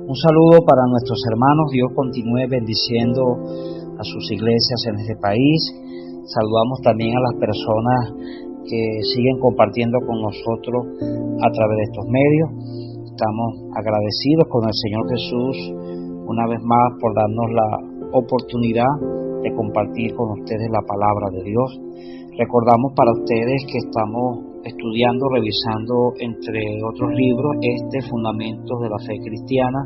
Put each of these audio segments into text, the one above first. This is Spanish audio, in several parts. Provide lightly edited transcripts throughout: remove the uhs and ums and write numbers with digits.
Un saludo para nuestros hermanos. Dios continúe bendiciendo a sus iglesias en este país. Saludamos también a las personas que siguen compartiendo con nosotros a través de estos medios. Estamos agradecidos con el Señor Jesús una vez más por darnos la oportunidad de compartir con ustedes la palabra de Dios. Recordamos para ustedes que estamos estudiando, revisando, entre otros libros, Fundamentos de la Fe Cristiana.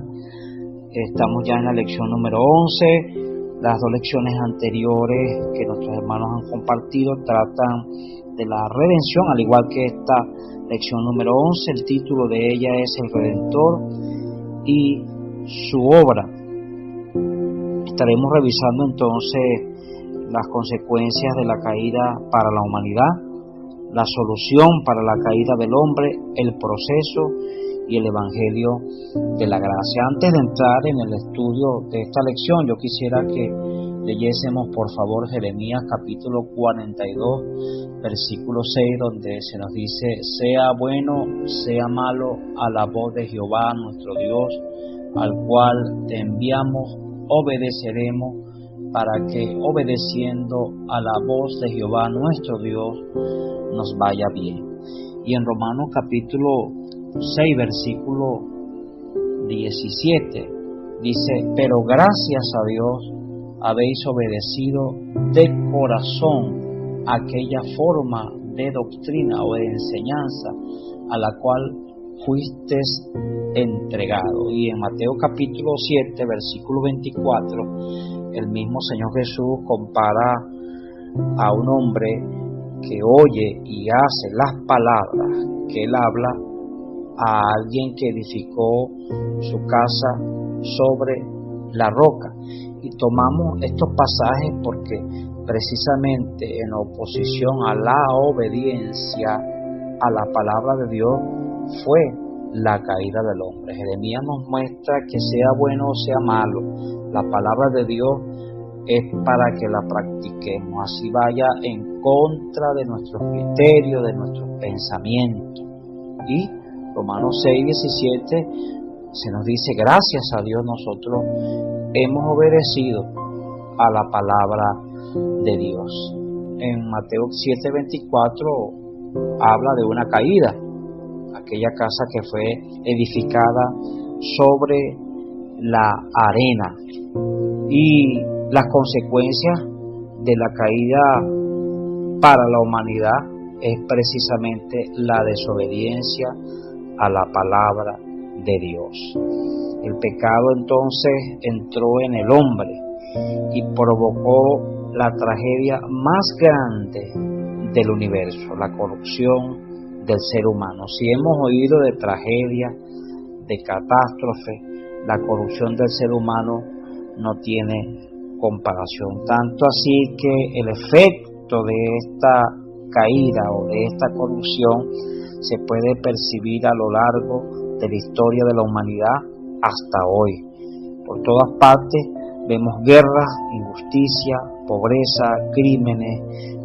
Estamos ya en la lección número 11. Las dos lecciones anteriores que nuestros hermanos han compartido tratan de la redención, al igual que esta lección número 11. El título de ella es El Redentor y su obra. Estaremos revisando entonces las consecuencias de la caída para la humanidad, la solución para la caída del hombre, el proceso y el evangelio de la gracia. Antes de entrar en el estudio de esta lección, yo quisiera que leyésemos por favor Jeremías capítulo 42, versículo 6, donde se nos dice: sea bueno, sea malo, a la voz de Jehová nuestro Dios, al cual te enviamos, obedeceremos, para que obedeciendo a la voz de Jehová nuestro Dios nos vaya bien. Y en Romanos capítulo 6 versículo 17 dice: pero gracias a Dios habéis obedecido de corazón aquella forma de doctrina o de enseñanza a la cual fuisteis entregado. Y en Mateo capítulo 7 versículo 24 el mismo Señor Jesús compara a un hombre que oye y hace las palabras que él habla a alguien que edificó su casa sobre la roca. Y tomamos estos pasajes porque precisamente en oposición a la obediencia a la palabra de Dios fue la caída del hombre. Jeremías nos muestra que sea bueno o sea malo, la palabra de Dios es para que la practiquemos, así vaya en contra de nuestros criterios, de nuestros pensamientos. Y Romanos 6:17 se nos dice: gracias a Dios nosotros hemos obedecido a la palabra de Dios. En Mateo 7:24 habla de una caída, aquella casa que fue edificada sobre la arena, y las consecuencias de la caída para la humanidad es precisamente la desobediencia a la palabra de Dios. El pecado entonces entró en el hombre y provocó la tragedia más grande del universo, la corrupción del ser humano. Si hemos oído de tragedia, de catástrofe, la corrupción del ser humano no tiene comparación. Tanto así que el efecto de esta caída o de esta corrupción se puede percibir a lo largo de la historia de la humanidad hasta hoy. Por todas partes vemos guerras, injusticia, pobreza, crímenes,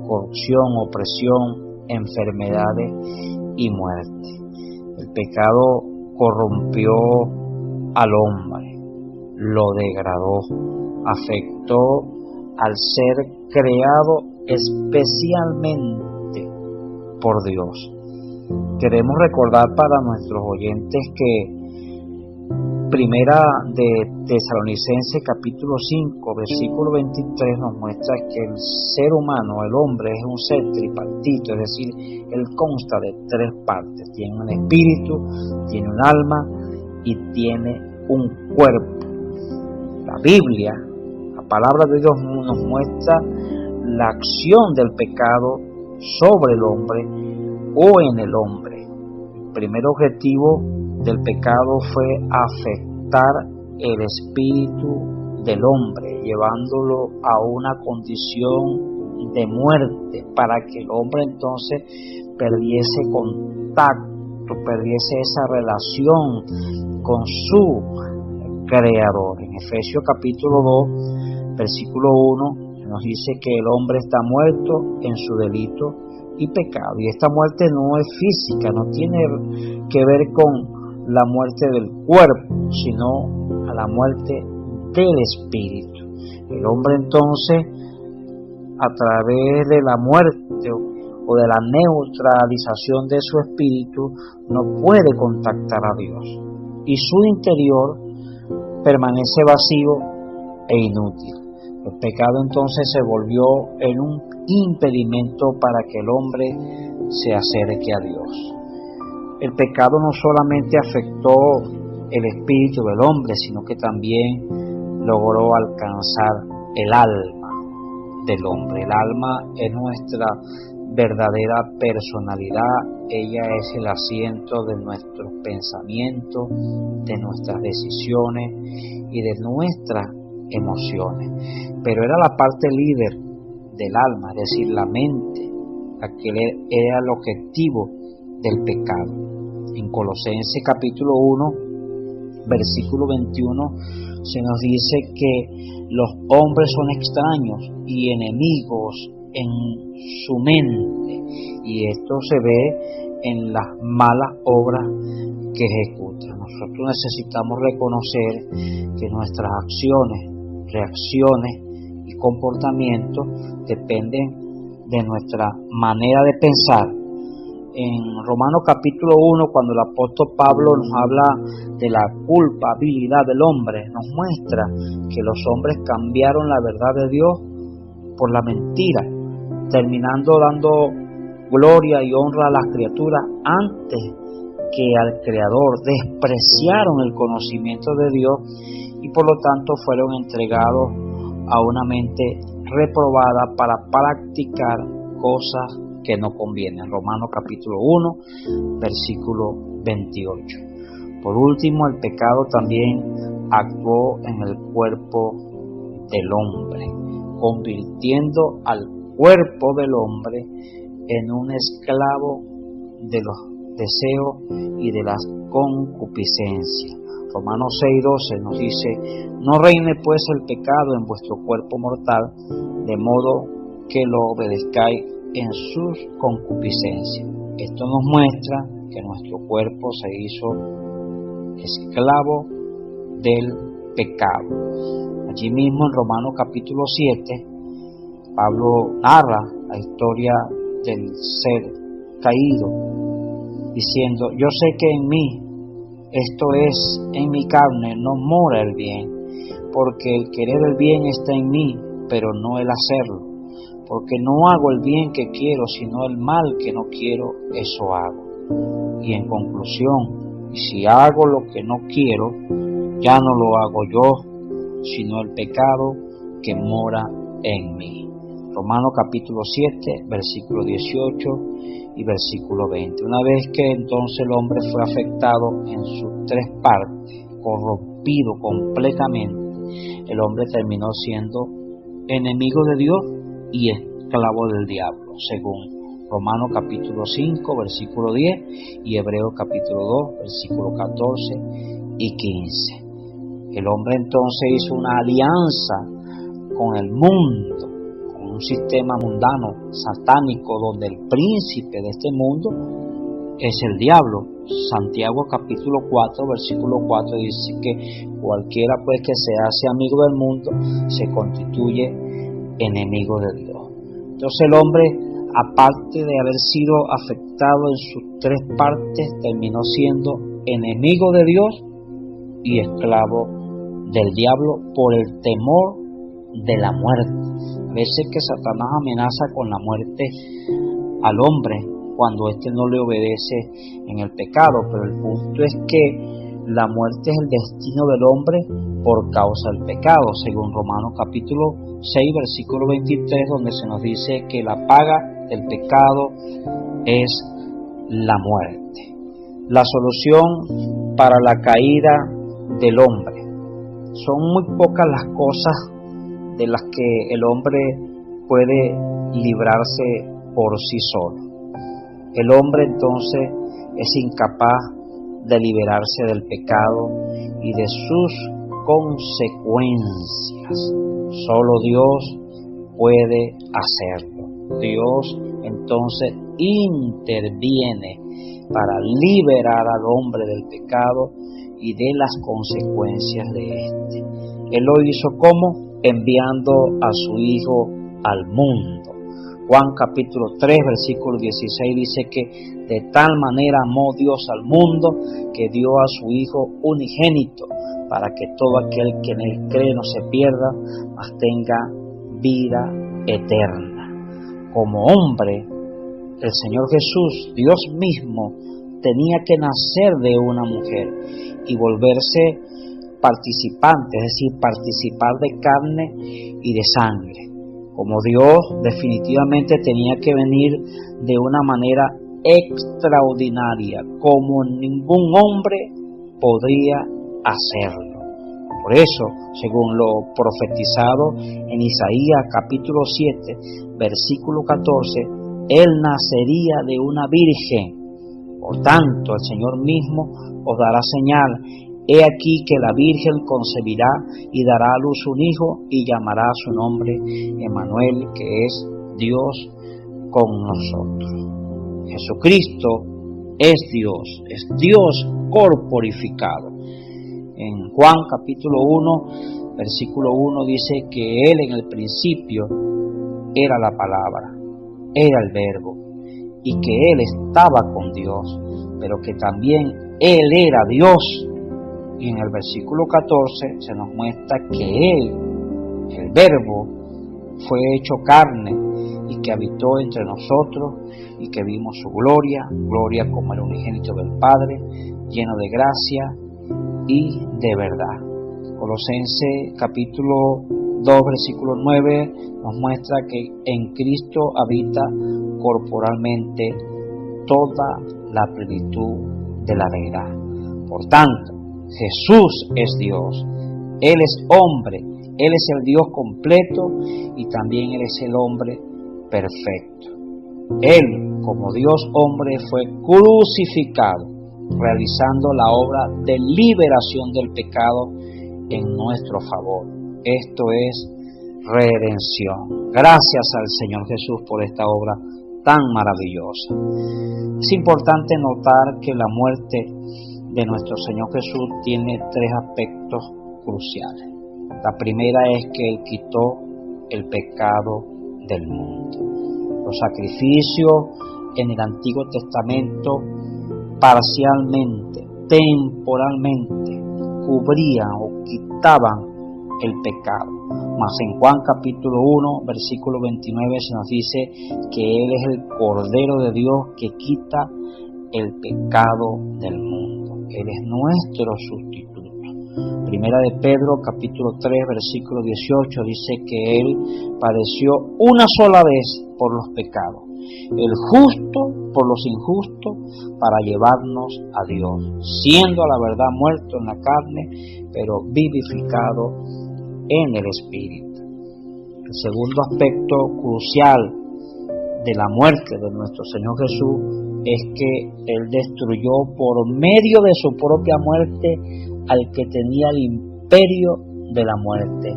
corrupción, opresión, enfermedades y muerte. El pecado corrompió al hombre, lo degradó, afectó al ser creado especialmente por Dios. Queremos recordar para nuestros oyentes que Primera de Tesalonicenses capítulo 5 versículo 23 nos muestra que el ser humano, el hombre, es un ser tripartito, es decir, él consta de tres partes: tiene un espíritu, tiene un alma y tiene un cuerpo. La Biblia, la palabra de Dios, nos muestra la acción del pecado sobre el hombre o en el hombre. El primer objetivo del pecado fue afectar el espíritu del hombre, llevándolo a una condición de muerte, para que el hombre entonces perdiese contacto, perdiese esa relación con su Creador. En Efesios capítulo 2, versículo 1, nos dice que el hombre está muerto en su delito y pecado. Y esta muerte no es física, no tiene que ver con la muerte del cuerpo, sino la muerte del espíritu. El hombre entonces, a través de la muerte o de la neutralización de su espíritu, no puede contactar a Dios, y su interior permanece vacío e inútil. El pecado entonces se volvió en un impedimento para que el hombre se acerque a Dios. El pecado no solamente afectó el espíritu del hombre, sino que también logró alcanzar el alma del hombre. El alma es nuestra verdadera personalidad, ella es el asiento de nuestros pensamientos, de nuestras decisiones y de nuestras emociones. Pero era la parte líder del alma, es decir, la mente, la que era el objetivo del pecado. En Colosenses capítulo 1, versículo 21, se nos dice que los hombres son extraños y enemigos en su mente, y esto se ve en las malas obras que ejecutan. Nosotros necesitamos reconocer que nuestras acciones, reacciones y comportamientos dependen de nuestra manera de pensar. En Romanos capítulo 1, cuando el apóstol Pablo nos habla de la culpabilidad del hombre, nos muestra que los hombres cambiaron la verdad de Dios por la mentira, terminando dando gloria y honra a las criaturas antes que al Creador. Despreciaron el conocimiento de Dios y por lo tanto fueron entregados a una mente reprobada para practicar cosas que no convienen. Romanos capítulo 1, versículo 28. Por último, el pecado también actuó en el cuerpo del hombre, convirtiendo al cuerpo del hombre en un esclavo de los deseos y de las concupiscencias. Romanos 6:12 nos dice: no reine pues el pecado en vuestro cuerpo mortal, de modo que lo obedezcáis en sus concupiscencias. Esto nos muestra que nuestro cuerpo se hizo esclavo del pecado. Allí mismo en Romanos capítulo 7, Pablo narra la historia del ser caído, diciendo: yo sé que en mí, esto es, en mi carne, no mora el bien, porque el querer el bien está en mí, pero no el hacerlo. Porque no hago el bien que quiero, sino el mal que no quiero, eso hago. Y en conclusión, si hago lo que no quiero, ya no lo hago yo, sino el pecado que mora en mí. Romanos capítulo 7, versículo 18 y versículo 20. Una vez que entonces el hombre fue afectado en sus tres partes, corrompido completamente, el hombre terminó siendo enemigo de Dios y esclavo del diablo, según Romanos capítulo 5, versículo 10 y Hebreos capítulo 2, versículo 14 y 15. El hombre entonces hizo una alianza con el mundo, con un sistema mundano, satánico, donde el príncipe de este mundo es el diablo. Santiago capítulo 4, versículo 4 dice que cualquiera pues que se hace amigo del mundo se constituye enemigo de Dios. Entonces el hombre, aparte de haber sido afectado en sus tres partes, terminó siendo enemigo de Dios y esclavo del diablo por el temor de la muerte. A veces que Satanás amenaza con la muerte al hombre cuando éste no le obedece en el pecado, pero el punto es que la muerte es el destino del hombre por causa del pecado, según Romanos capítulo 6, versículo 23, donde se nos dice que la paga del pecado es la muerte. La solución para la caída del hombre. Son muy pocas las cosas de las que el hombre puede librarse por sí solo. El hombre entonces es incapaz de liberarse del pecado y de sus consecuencias. Solo Dios puede hacerlo. Dios entonces interviene para liberar al hombre del pecado y de las consecuencias de este. Él lo hizo ¿cómo? Enviando a su Hijo al mundo. Juan capítulo 3, versículo 16 dice que de tal manera amó Dios al mundo que dio a su Hijo unigénito, para que todo aquel que en él cree no se pierda, mas tenga vida eterna. Como hombre, el Señor Jesús, Dios mismo, tenía que nacer de una mujer y volverse participante, es decir, participar de carne y de sangre. Como Dios, definitivamente tenía que venir de una manera extraordinaria, como ningún hombre podría hacerlo. Por eso, según lo profetizado en Isaías capítulo 7, versículo 14, Él nacería de una virgen. Por tanto, el Señor mismo os dará señal. He aquí que la Virgen concebirá y dará a luz un hijo y llamará a su nombre Emmanuel, que es Dios con nosotros. Jesucristo es Dios corporificado. En Juan capítulo 1, versículo 1 dice que Él en el principio era la palabra, era el verbo, y que Él estaba con Dios, pero que también Él era Dios. Y en el versículo 14 se nos muestra que Él, el verbo, fue hecho carne y que habitó entre nosotros y que vimos su gloria como el unigénito del Padre, lleno de gracia y de verdad. Colosenses capítulo 2, versículo 9 nos muestra que en Cristo habita corporalmente toda la plenitud de la deidad. Por tanto, Jesús es Dios, Él es hombre, Él es el Dios completo y también Él es el hombre perfecto. Él, como Dios hombre, fue crucificado, realizando la obra de liberación del pecado en nuestro favor. Esto es redención. Gracias al Señor Jesús por esta obra tan maravillosa. Es importante notar que la muerte de nuestro Señor Jesús tiene tres aspectos cruciales. La primera es que Él quitó el pecado del mundo. Los sacrificios en el Antiguo Testamento parcialmente, temporalmente, cubrían o quitaban el pecado. Mas en Juan capítulo 1, versículo 29 se nos dice que Él es el Cordero de Dios que quita el pecado del mundo. Él es nuestro sustituto. Primera de Pedro capítulo 3 versículo 18 dice que Él padeció una sola vez por los pecados, el justo por los injustos, para llevarnos a Dios, siendo a la verdad muerto en la carne, pero vivificado en el Espíritu. El segundo aspecto crucial de la muerte de nuestro Señor Jesús es que Él destruyó por medio de su propia muerte al que tenía el imperio de la muerte,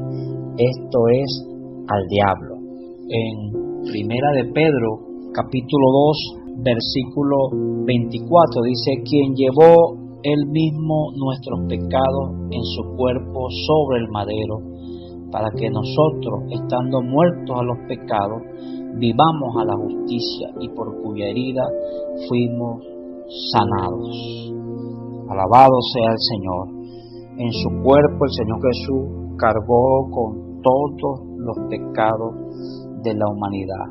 esto es, al diablo. En Primera de Pedro, capítulo 2, versículo 24, dice, quien llevó Él mismo nuestros pecados en su cuerpo sobre el madero, para que nosotros, estando muertos a los pecados, vivamos a la justicia, y por cuya herida fuimos sanados. Alabado sea el Señor. En su cuerpo el Señor Jesús cargó con todos los pecados de la humanidad,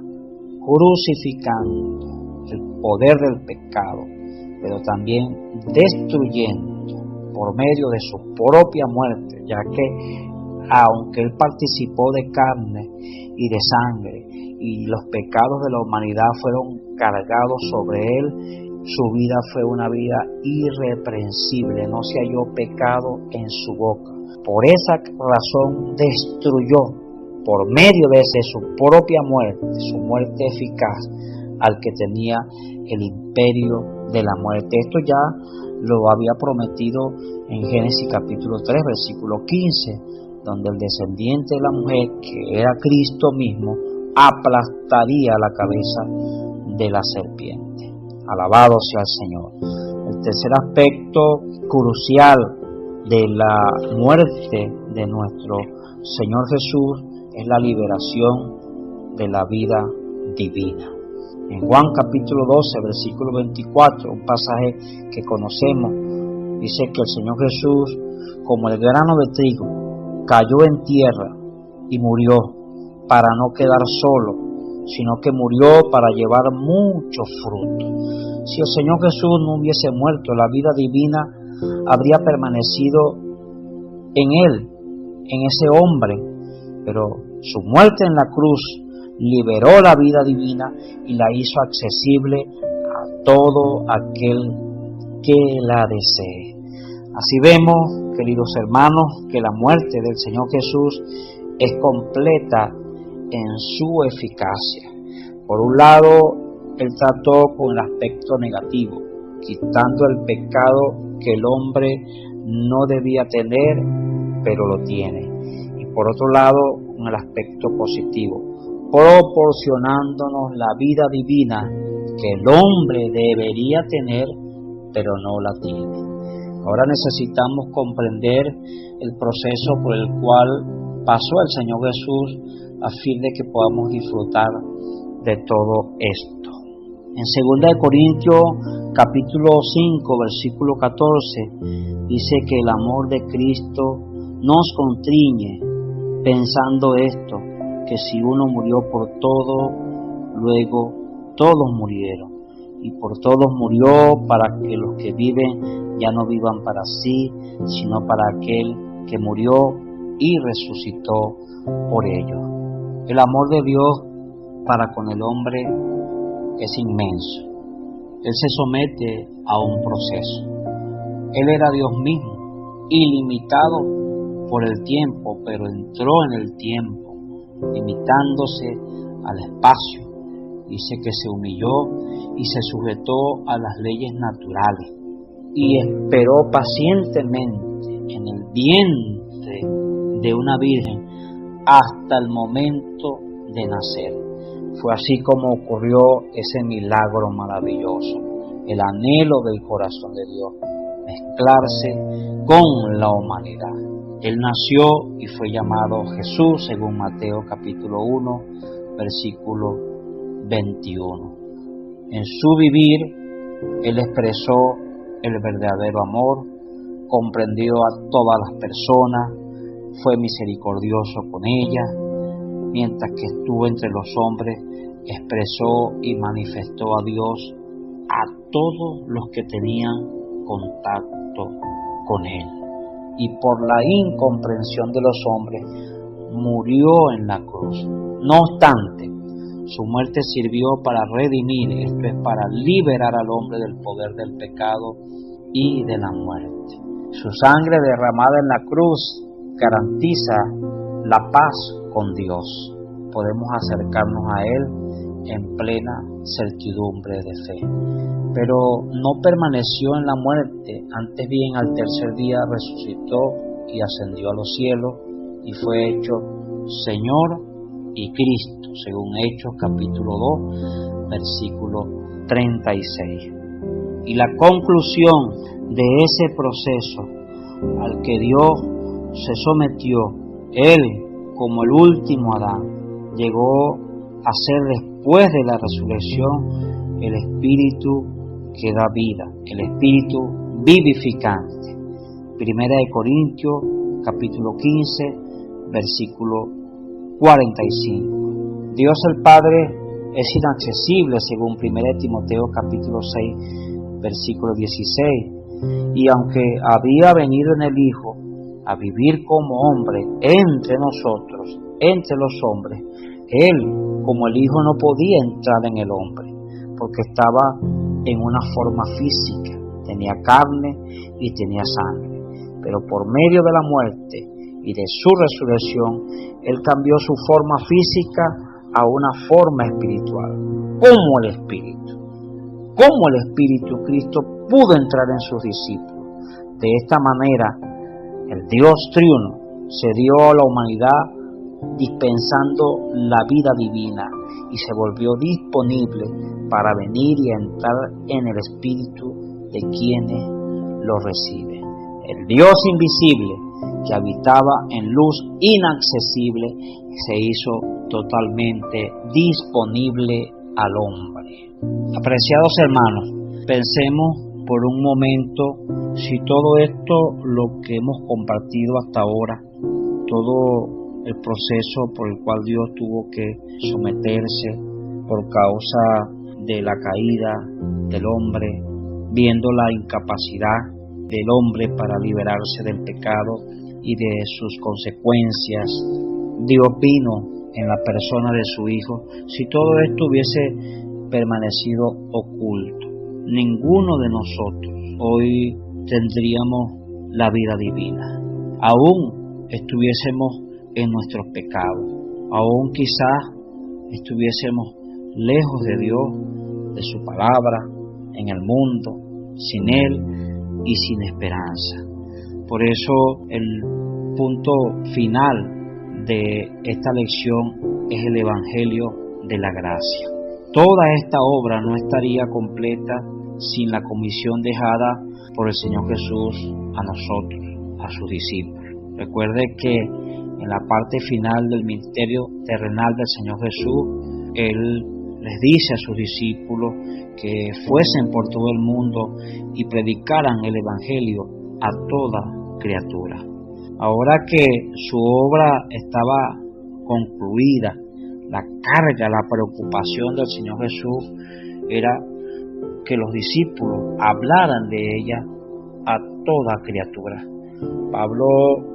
crucificando el poder del pecado, pero también destruyendo por medio de su propia muerte, ya que aunque Él participó de carne y de sangre, y los pecados de la humanidad fueron cargados sobre Él, su vida fue una vida irreprensible, no se halló pecado en su boca. Por esa razón destruyó, por medio de su propia muerte, su muerte eficaz, al que tenía el imperio de la muerte. Esto ya lo había prometido en Génesis capítulo 3, versículo 15, donde el descendiente de la mujer, que era Cristo mismo, aplastaría la cabeza de la serpiente. Alabado sea el Señor. El tercer aspecto crucial de la muerte de nuestro Señor Jesús es la liberación de la vida divina. En Juan capítulo 12, versículo 24, un pasaje que conocemos, dice que el Señor Jesús, como el grano de trigo, cayó en tierra y murió para no quedar solo, sino que murió para llevar mucho fruto. Si el Señor Jesús no hubiese muerto, la vida divina habría permanecido en Él, en ese hombre, pero su muerte en la cruz liberó la vida divina y la hizo accesible a todo aquel que la desee. Así vemos, queridos hermanos, que la muerte del Señor Jesús es completa en su eficacia. Por un lado, Él trató con el aspecto negativo, quitando el pecado que el hombre no debía tener, pero lo tiene. Y por otro lado, con el aspecto positivo, proporcionándonos la vida divina que el hombre debería tener, pero no la tiene. Ahora necesitamos comprender el proceso por el cual pasó el Señor Jesús a fin de que podamos disfrutar de todo esto. En 2 Corintios capítulo 5 versículo 14 dice que el amor de Cristo nos constriñe, pensando esto, que si uno murió por todo, luego todos murieron, y por todos murió para que los que viven ya no vivan para sí, sino para aquel que murió y resucitó por ellos. El amor de Dios para con el hombre es inmenso. Él se somete a un proceso. Él era Dios mismo, ilimitado por el tiempo, pero entró en el tiempo, limitándose al espacio. Dice que se humilló y se sujetó a las leyes naturales y esperó pacientemente en el vientre de una virgen hasta el momento de nacer. Fue así como ocurrió ese milagro maravilloso, el anhelo del corazón de Dios, mezclarse con la humanidad. Él nació y fue llamado Jesús, según Mateo capítulo 1, versículo 21. En su vivir, Él expresó el verdadero amor, comprendió a todas las personas, fue misericordioso con ellas, mientras que estuvo entre los hombres, expresó y manifestó a Dios a todos los que tenían contacto con Él. Y por la incomprensión de los hombres, murió en la cruz. No obstante, su muerte sirvió para redimir, esto es, para liberar al hombre del poder del pecado y de la muerte. Su sangre derramada en la cruz garantiza la paz con Dios. Podemos acercarnos a Él en plena certidumbre de fe. Pero no permaneció en la muerte, antes bien al tercer día resucitó y ascendió a los cielos y fue hecho Señor y Cristo, según Hechos capítulo 2, versículo 36. Y la conclusión de ese proceso al que Dios se sometió, Él como el último Adán, llegó a ser después de la resurrección el Espíritu que da vida, el Espíritu vivificante. Primera de Corintios, capítulo 15, versículo 45. Dios el Padre es inaccesible, según 1 Timoteo, capítulo 6, versículo 16. Y aunque había venido en el Hijo a vivir como hombre entre nosotros, entre los hombres, Él, como el Hijo, no podía entrar en el hombre, porque estaba en una forma física, tenía carne y tenía sangre, pero por medio de la muerte y de su resurrección, Él cambió su forma física a una forma espiritual, como el Espíritu. Como el Espíritu, Cristo pudo entrar en sus discípulos. De esta manera, el Dios triuno se dio a la humanidad dispensando la vida divina, y se volvió disponible para venir y entrar en el espíritu de quienes lo reciben. El Dios invisible, que habitaba en luz inaccesible, se hizo totalmente disponible al hombre. Apreciados hermanos, pensemos por un momento si todo esto, lo que hemos compartido hasta ahora, todo el proceso por el cual Dios tuvo que someterse por causa de la caída del hombre, viendo la incapacidad del hombre para liberarse del pecado y de sus consecuencias, Dios vino en la persona de su Hijo. Si todo esto hubiese permanecido oculto, ninguno de nosotros hoy tendríamos la vida divina. Aún estuviésemos en nuestros pecados, aún quizás estuviésemos lejos de Dios, de su palabra, en el mundo, sin Él y sin esperanza. Por eso el punto final de esta lección es el Evangelio de la gracia. Toda esta obra no estaría completa sin la comisión dejada por el Señor Jesús a nosotros, a sus discípulos. Recuerde que en la parte final del ministerio terrenal del Señor Jesús, Él les dice a sus discípulos que fuesen por todo el mundo y predicaran el Evangelio a toda criatura. Ahora que su obra estaba concluida, la carga, la preocupación del Señor Jesús era que los discípulos hablaran de ella a toda criatura. Pablo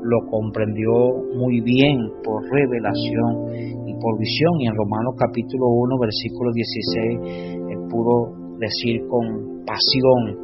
lo comprendió muy bien por revelación y por visión, y en Romanos capítulo 1, versículo 16, él pudo decir con pasión: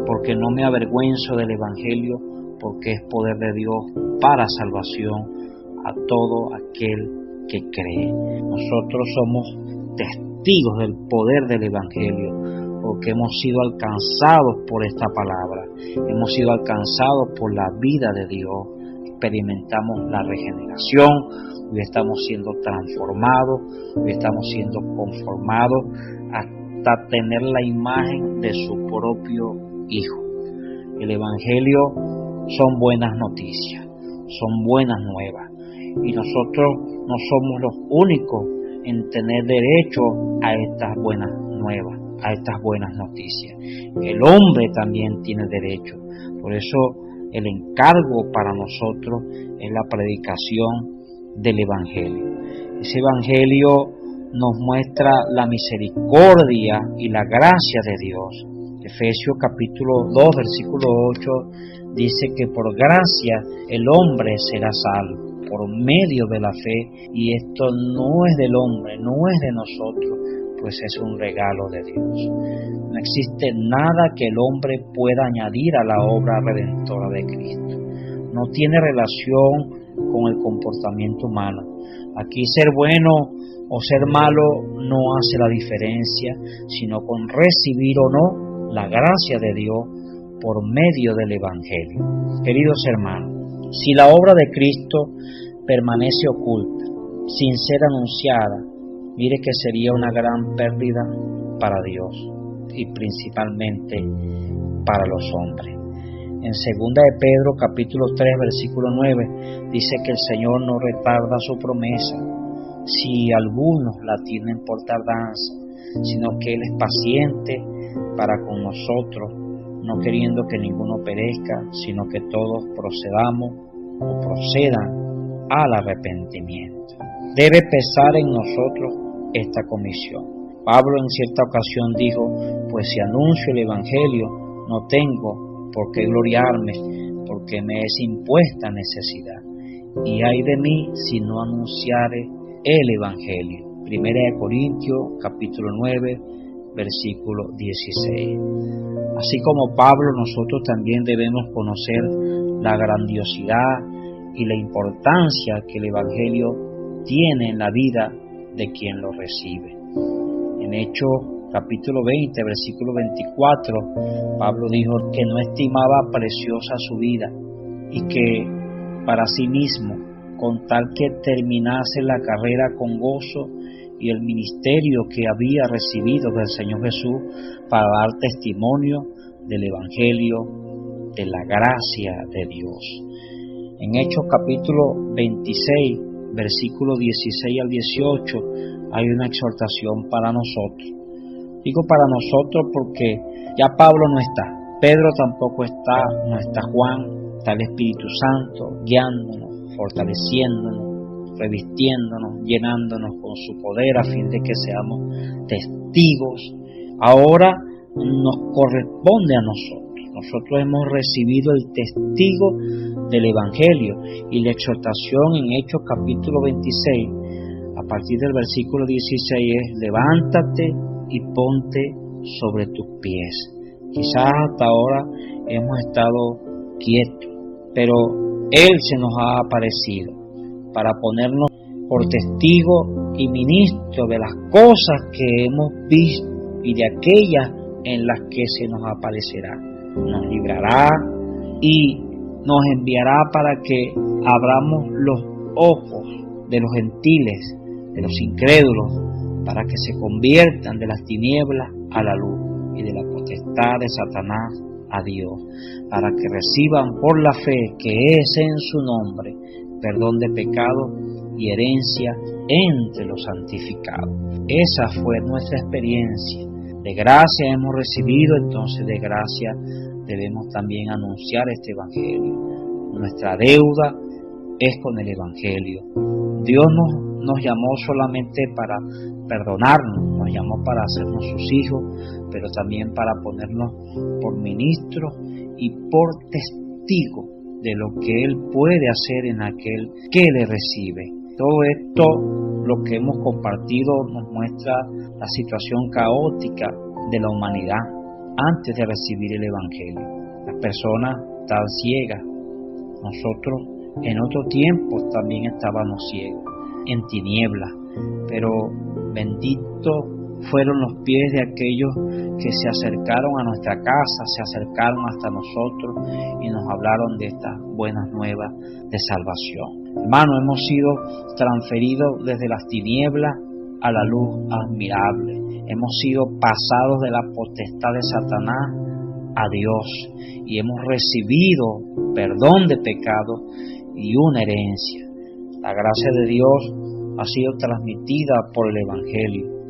porque no me avergüenzo del Evangelio, porque es poder de Dios para salvación a todo aquel que cree. Nosotros somos testigos del poder del Evangelio, porque hemos sido alcanzados por esta palabra, hemos sido alcanzados por la vida de Dios, experimentamos la regeneración, hoy estamos siendo transformados, hoy estamos siendo conformados hasta tener la imagen de su propio Hijo. El Evangelio son buenas noticias, son buenas nuevas, y nosotros no somos los únicos en tener derecho a estas buenas nuevas, a estas buenas noticias. El hombre también tiene derecho. Por eso el encargo para nosotros es la predicación del Evangelio. Ese Evangelio nos muestra la misericordia y la gracia de Dios. Efesios capítulo 2, versículo 8 dice que por gracia el hombre será salvo por medio de la fe, y esto no es del hombre, no es de nosotros, pues es un regalo de Dios. No existe nada que el hombre pueda añadir a la obra redentora de Cristo. No tiene relación con el comportamiento humano. Aquí ser bueno o ser malo no hace la diferencia, sino con recibir o no la gracia de Dios por medio del Evangelio. Queridos hermanos, si la obra de Cristo permanece oculta, sin ser anunciada, mire que sería una gran pérdida para Dios y principalmente para los hombres. En 2 de Pedro capítulo 3 versículo 9 dice que el Señor no retarda su promesa, si algunos la tienen por tardanza, sino que Él es paciente para con nosotros, no queriendo que ninguno perezca, sino que todos procedan al arrepentimiento. Debe pesar en nosotros esta comisión. Pablo en cierta ocasión dijo: pues si anuncio el Evangelio, no tengo por qué gloriarme, porque me es impuesta necesidad. Y ay de mí si no anunciare el Evangelio. 1 Corintios capítulo 9 versículo 16. Así como Pablo, nosotros también debemos conocer la grandiosidad y la importancia que el Evangelio tiene en la vida de quien lo recibe. En Hechos capítulo 20, versículo 24, Pablo dijo que no estimaba preciosa su vida y que para sí mismo con tal que terminase la carrera con gozo y el ministerio que había recibido del Señor Jesús para dar testimonio del Evangelio de la gracia de Dios. En Hechos capítulo 26, versículos 16 al 18, hay una exhortación para nosotros. Digo para nosotros porque ya Pablo no está, Pedro tampoco está, no está Juan, está el Espíritu Santo guiándonos, fortaleciéndonos, revistiéndonos, llenándonos con su poder a fin de que seamos testigos. Ahora nos corresponde a nosotros. Nosotros hemos recibido el testigo del Evangelio y la exhortación en Hechos capítulo 26, a partir del versículo 16 es: levántate y ponte sobre tus pies. Quizás hasta ahora hemos estado quietos, pero Él se nos ha aparecido para ponernos por testigo y ministro de las cosas que hemos visto y de aquellas en las que se nos aparecerá. Nos librará y nos enviará para que abramos los ojos de los gentiles, de los incrédulos, para que se conviertan de las tinieblas a la luz y de la potestad de Satanás a Dios, para que reciban por la fe que es en su nombre perdón de pecado y herencia entre los santificados. Esa fue nuestra experiencia. De gracia hemos recibido, entonces de gracia debemos también anunciar este Evangelio. Nuestra deuda es con el Evangelio. Dios nos llamó solamente para perdonarnos, nos llamó para hacernos sus hijos, pero también para ponernos por ministros y por testigos de lo que Él puede hacer en aquel que le recibe. Todo esto, lo que hemos compartido, nos muestra la situación caótica de la humanidad antes de recibir el Evangelio. Las personas estaban ciegas. Nosotros en otro tiempo también estábamos ciegos, en tinieblas, pero benditos fueron los pies de aquellos que se acercaron a nuestra casa, se acercaron hasta nosotros y nos hablaron de estas buenas nuevas de salvación. Hermano, hemos sido transferidos desde las tinieblas a la luz admirable. Hemos sido pasados de la potestad de Satanás a Dios y hemos recibido perdón de pecado y una herencia. La gracia de Dios ha sido transmitida por el Evangelio.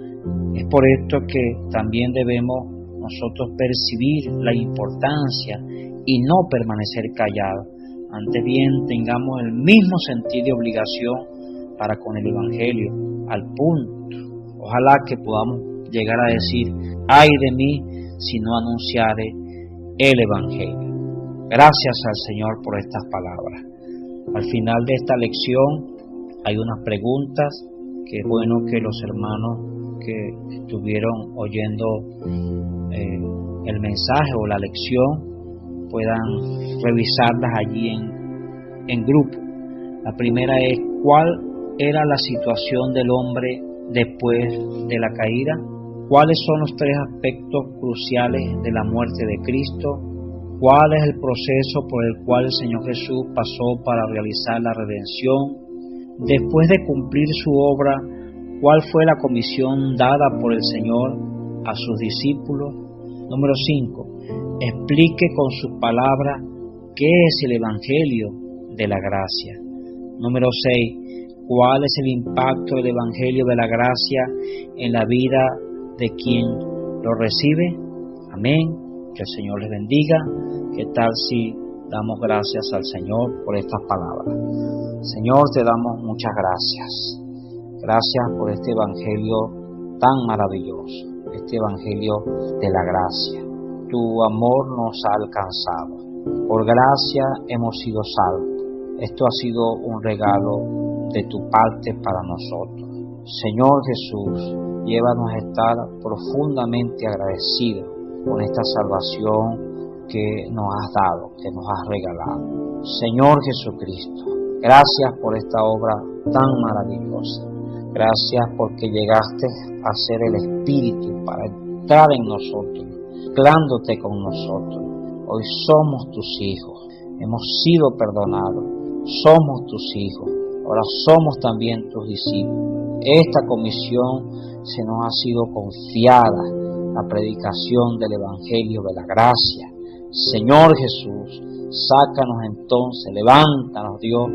Es por esto que también debemos nosotros percibir la importancia y no permanecer callados. Antes bien, tengamos el mismo sentido de obligación para con el Evangelio, al punto. Ojalá que podamos llegar a decir: ay de mí si no anunciare el Evangelio. Gracias al Señor por estas palabras. Al final de esta lección hay unas preguntas que es bueno que los hermanos que estuvieron oyendo el mensaje o la lección puedan revisarlas allí en grupo. La primera es: ¿cuál era la situación del hombre después de la caída? ¿Cuáles son los tres aspectos cruciales de la muerte de Cristo? ¿Cuál es el proceso por el cual el Señor Jesús pasó para realizar la redención? Después de cumplir su obra, ¿cuál fue la comisión dada por el Señor a sus discípulos? Número 5. Explique con sus palabras qué es el Evangelio de la gracia. Número 6. ¿Cuál es el impacto del Evangelio de la gracia en la vida de quien lo recibe? Amén. Que el Señor les bendiga. ¿Qué tal si damos gracias al Señor por estas palabras? Señor, te damos muchas gracias. Gracias por este Evangelio tan maravilloso, este Evangelio de la gracia. Tu amor nos ha alcanzado. Por gracia hemos sido salvos. Esto ha sido un regalo de tu parte para nosotros. Señor Jesús, llévanos a estar profundamente agradecidos con esta salvación que nos has dado, que nos has regalado. Señor Jesucristo, gracias por esta obra tan maravillosa. Gracias porque llegaste a ser el Espíritu para entrar en nosotros, mezclándote con nosotros. Hoy somos tus hijos, hemos sido perdonados, somos tus hijos. ahora somos también tus discípulos. Esta comisión se nos ha sido confiada, la predicación del Evangelio de la gracia. Señor Jesús, sácanos entonces, levántanos, Dios,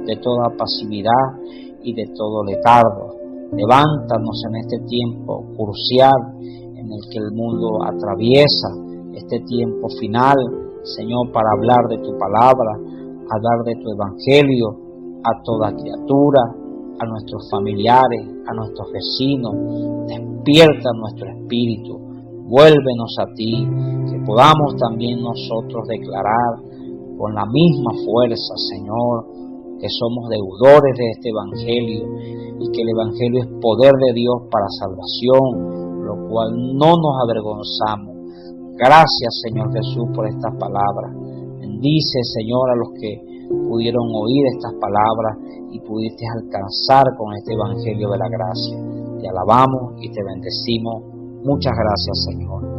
de toda pasividad y de todo letargo. Levántanos en este tiempo crucial en el que el mundo atraviesa, este tiempo final, Señor, para hablar de tu palabra, hablar de tu Evangelio a toda criatura, a nuestros familiares, a nuestros vecinos. Despierta nuestro espíritu, vuélvenos a ti, que podamos también nosotros declarar con la misma fuerza, Señor, que somos deudores de este Evangelio y que el Evangelio es poder de Dios para salvación, lo cual no nos avergonzamos. Gracias, Señor Jesús, por estas palabras. Bendice, Señor, a los que pudieron oír estas palabras y pudiste alcanzar con este Evangelio de la gracia. Te alabamos y te bendecimos. Muchas gracias, Señor.